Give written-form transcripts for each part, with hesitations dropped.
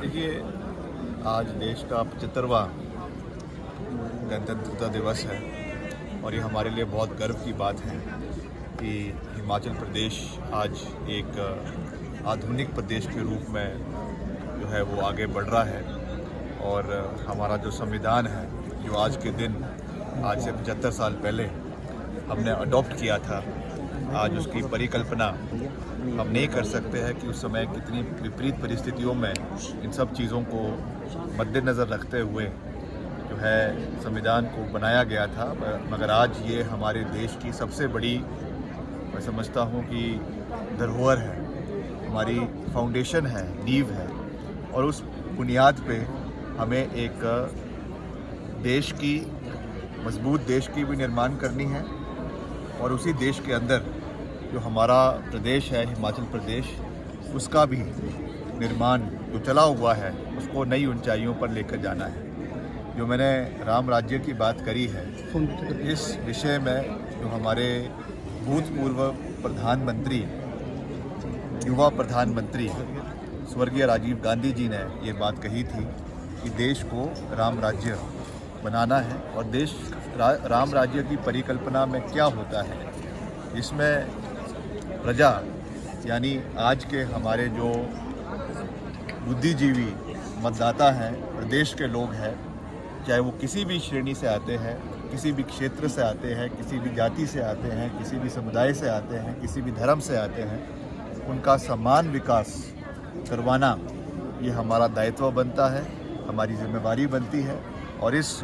देखिए, आज देश का 75वां गणतंत्रता दिवस है और ये हमारे लिए बहुत गर्व की बात है कि हिमाचल प्रदेश आज एक आधुनिक प्रदेश के रूप में जो है वो आगे बढ़ रहा है। और हमारा जो संविधान है, जो आज के दिन, आज से 75 साल पहले हमने अडॉप्ट किया था, आज उसकी परिकल्पना हम नहीं कर सकते हैं कि उस समय कितनी विपरीत परिस्थितियों में इन सब चीज़ों को मद्देनज़र रखते हुए जो है संविधान को बनाया गया था। मगर आज ये हमारे देश की सबसे बड़ी, मैं समझता हूँ कि धरोहर है, हमारी फाउंडेशन है, नींव है। और उस बुनियाद पे हमें एक देश की, मजबूत देश की भी निर्माण करनी है और उसी देश के अंदर जो हमारा प्रदेश है, हिमाचल प्रदेश, उसका भी निर्माण जो चला हुआ है उसको नई ऊंचाइयों पर लेकर जाना है। जो मैंने राम राज्य की बात करी है, इस विषय में जो हमारे भूतपूर्व प्रधानमंत्री, युवा प्रधानमंत्री स्वर्गीय राजीव गांधी जी ने ये बात कही थी कि देश को राम राज्य बनाना है। और देश राम राज्य की परिकल्पना में क्या होता है, इसमें प्रजा यानी आज के हमारे जो बुद्धिजीवी मतदाता हैं, प्रदेश के लोग हैं, चाहे वो किसी भी श्रेणी से आते हैं, किसी भी क्षेत्र से आते हैं, किसी भी जाति से आते हैं, किसी भी समुदाय से आते हैं, किसी भी धर्म से आते हैं, उनका समान विकास करवाना ये हमारा दायित्व बनता है, हमारी जिम्मेवारी बनती है। और इस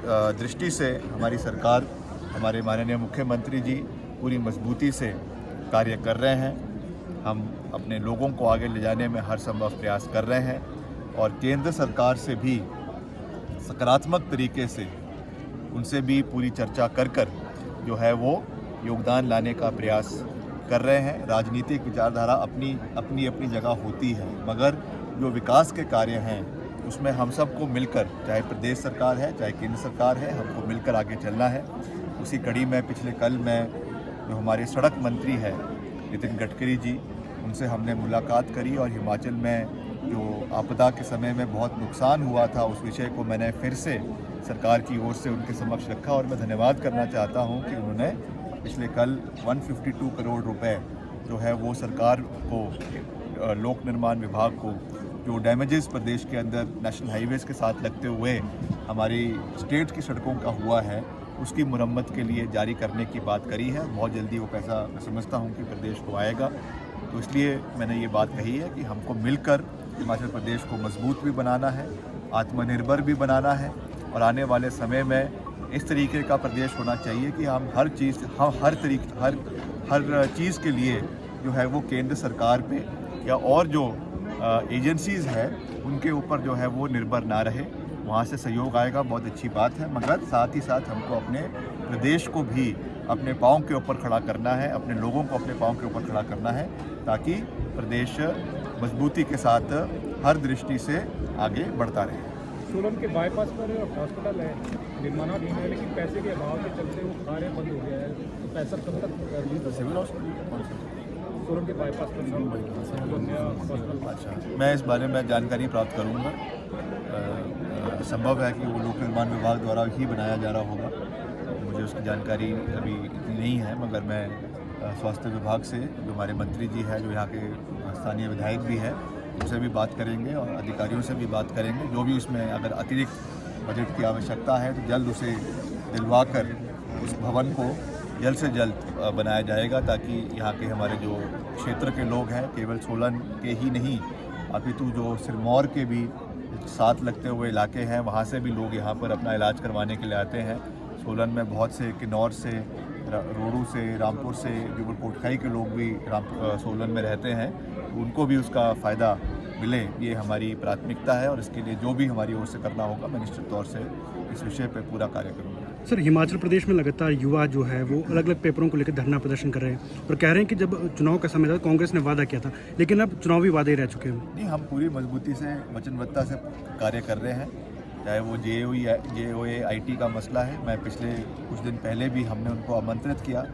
दृष्टि से हमारी सरकार, हमारे माननीय मुख्यमंत्री जी पूरी मजबूती से कार्य कर रहे हैं। हम अपने लोगों को आगे ले जाने में हर संभव प्रयास कर रहे हैं और केंद्र सरकार से भी सकारात्मक तरीके से उनसे भी पूरी चर्चा कर जो है वो योगदान लाने का प्रयास कर रहे हैं। राजनीतिक विचारधारा अपनी अपनी जगह होती है, मगर जो विकास के कार्य हैं उसमें हम सबको मिलकर, चाहे प्रदेश सरकार है, चाहे केंद्र सरकार है, हमको मिलकर आगे चलना है। उसी कड़ी में पिछले कल मैं जो हमारे सड़क मंत्री है नितिन गडकरी जी, उनसे हमने मुलाकात करी और हिमाचल में जो आपदा के समय में बहुत नुकसान हुआ था, उस विषय को मैंने फिर से सरकार की ओर से उनके समक्ष रखा। और मैं धन्यवाद करना चाहता हूं कि उन्होंने पिछले कल 152 करोड़ रुपए जो है वो सरकार को, लोक निर्माण विभाग को, जो डैमेजेस प्रदेश के अंदर नेशनल हाईवेज़ के साथ लगते हुए हमारी स्टेट की सड़कों का हुआ है, उसकी मुरम्मत के लिए जारी करने की बात करी है। बहुत जल्दी वो पैसा मैं समझता हूँ कि प्रदेश को आएगा। तो इसलिए मैंने ये बात कही है कि हमको मिलकर हिमाचल प्रदेश को मजबूत भी बनाना है, आत्मनिर्भर भी बनाना है और आने वाले समय में इस तरीके का प्रदेश होना चाहिए कि हम हर चीज़ के लिए जो है वो केंद्र सरकार पे या और जो एजेंसीज़ हैं उनके ऊपर जो है वो निर्भर ना रहे। वहाँ से सहयोग आएगा, बहुत अच्छी बात है, मगर साथ ही साथ हमको अपने प्रदेश को भी अपने पाँव के ऊपर खड़ा करना है, अपने लोगों को अपने पाँव के ऊपर खड़ा करना है, ताकि प्रदेश मजबूती के साथ हर दृष्टि से आगे बढ़ता रहे। सोलन के बाईपास पर हॉस्पिटल है, निर्माणाधीन है, लेकिन पैसे के अभाव के चलते वो कार्य बंद हो गया है। तो पैसा कब तक? सिविल हॉस्पिटल सोलन के बाईपास पर हॉस्पिटल। अच्छा, मैं इस बारे में जानकारी प्राप्त करूँगा। संभव है कि वो लोक निर्माण विभाग द्वारा ही बनाया जा रहा होगा, मुझे उसकी जानकारी अभी इतनी नहीं है। मगर मैं स्वास्थ्य विभाग से, जो हमारे मंत्री जी हैं, जो यहाँ के स्थानीय विधायक भी हैं, उनसे भी बात करेंगे और अधिकारियों से भी बात करेंगे। जो भी उसमें अगर अतिरिक्त बजट की आवश्यकता है तो जल्द उसे दिलवा कर उस भवन को जल्द से जल्द बनाया जाएगा, ताकि यहाँ के हमारे जो क्षेत्र के लोग हैं, केवल सोलन के ही नहीं अपितु जो सिरमौर के भी साथ लगते हुए इलाके हैं, वहाँ से भी लोग यहाँ पर अपना इलाज करवाने के लिए आते हैं। सोलन में बहुत से, किन्नौर से, रोडू से, रामपुर से, जो कोटखाई के लोग भी सोलन में रहते हैं, उनको भी उसका फ़ायदा मिले, ये हमारी प्राथमिकता है। और इसके लिए जो भी हमारी ओर से करना होगा, मैं निश्चित तौर से इस विषय पर पूरा कार्य करूँगा। सर, हिमाचल प्रदेश में लगातार युवा जो है वो अलग अलग पेपरों को लेकर धरना प्रदर्शन कर रहे हैं और कह रहे हैं कि जब चुनाव का समय था कांग्रेस ने वादा किया था, लेकिन अब चुनावी वादे रह चुके हैं। नहीं, हम पूरी मजबूती से, वचनबद्धता से कार्य कर रहे हैं। चाहे वो JOA IT का मसला है, मैं पिछले कुछ दिन पहले भी हमने उनको आमंत्रित किया,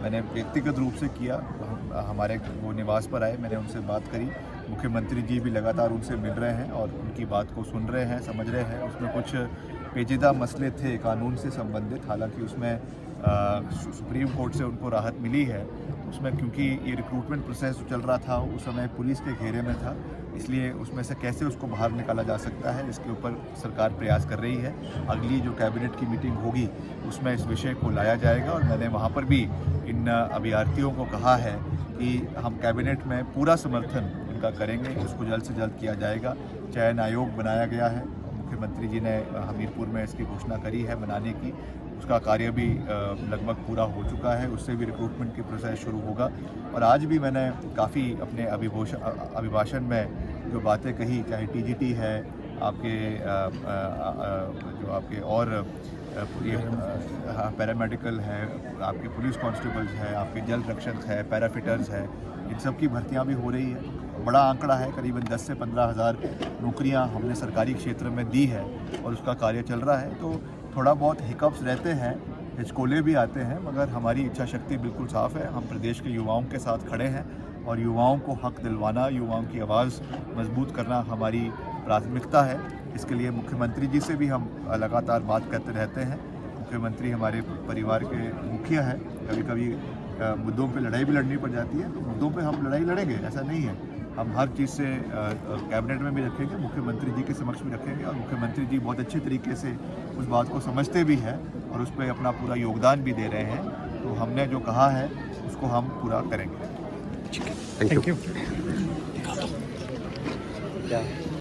मैंने व्यक्तिगत रूप से किया, हमारे वो निवास पर आए, मैंने उनसे बात करी मुख्यमंत्री जी भी लगातार उनसे मिल रहे हैं और उनकी बात को सुन रहे हैं, समझ रहे हैं। उसमें कुछ पेचीदा मसले थे कानून से संबंधित, हालांकि उसमें सुप्रीम कोर्ट से उनको राहत मिली है। उसमें क्योंकि ये रिक्रूटमेंट प्रोसेस जो चल रहा था उस समय पुलिस के घेरे में था, इसलिए उसमें से कैसे उसको बाहर निकाला जा सकता है, इसके ऊपर सरकार प्रयास कर रही है। अगली जो कैबिनेट की मीटिंग होगी उसमें इस विषय को लाया जाएगा और मैंने वहाँ पर भी इन अभ्यर्थियों को कहा है कि हम कैबिनेट में पूरा समर्थन इनका करेंगे, उसको जल्द से जल्द किया जाएगा। चयन आयोग बनाया गया है, मुख्यमंत्री जी ने हमीरपुर में इसकी घोषणा करी है बनाने की, उसका कार्य भी लगभग पूरा हो चुका है, उससे भी रिक्रूटमेंट की प्रोसेस शुरू होगा। और आज भी मैंने काफ़ी अपने अभिभाषण में जो बातें कही, चाहे टीजीटी है, आपके जो आपके और पैरामेडिकल है, आपके पुलिस कांस्टेबल्स है, आपके जल रक्षक है, पैराफिटर्स है, इन सब की भर्तियां भी हो रही है। बड़ा आंकड़ा है, करीबन 10 से 15 हज़ार नौकरियां हमने सरकारी क्षेत्र में दी है और उसका कार्य चल रहा है। तो थोड़ा बहुत हिकअप्स रहते हैं, हिचकोले भी आते हैं, मगर हमारी इच्छा शक्ति बिल्कुल साफ़ है। हम प्रदेश के युवाओं के साथ खड़े हैं और युवाओं को हक दिलवाना, युवाओं की आवाज़ मजबूत करना हमारी प्राथमिकता है। इसके लिए मुख्यमंत्री जी से भी हम लगातार बात करते रहते हैं। मुख्यमंत्री हमारे परिवार के मुखिया है, कभी कभी मुद्दों पे लड़ाई भी लड़नी पड़ जाती है, तो मुद्दों पे हम लड़ाई लड़ेंगे, ऐसा नहीं है। हम हर चीज़ से कैबिनेट में भी रखेंगे, मुख्यमंत्री जी के समक्ष भी रखेंगे और मुख्यमंत्री जी बहुत अच्छे तरीके से उस बात को समझते भी हैं और उस पर अपना पूरा योगदान भी दे रहे हैं। तो हमने जो कहा है उसको हम पूरा करेंगे। Thank you. क्या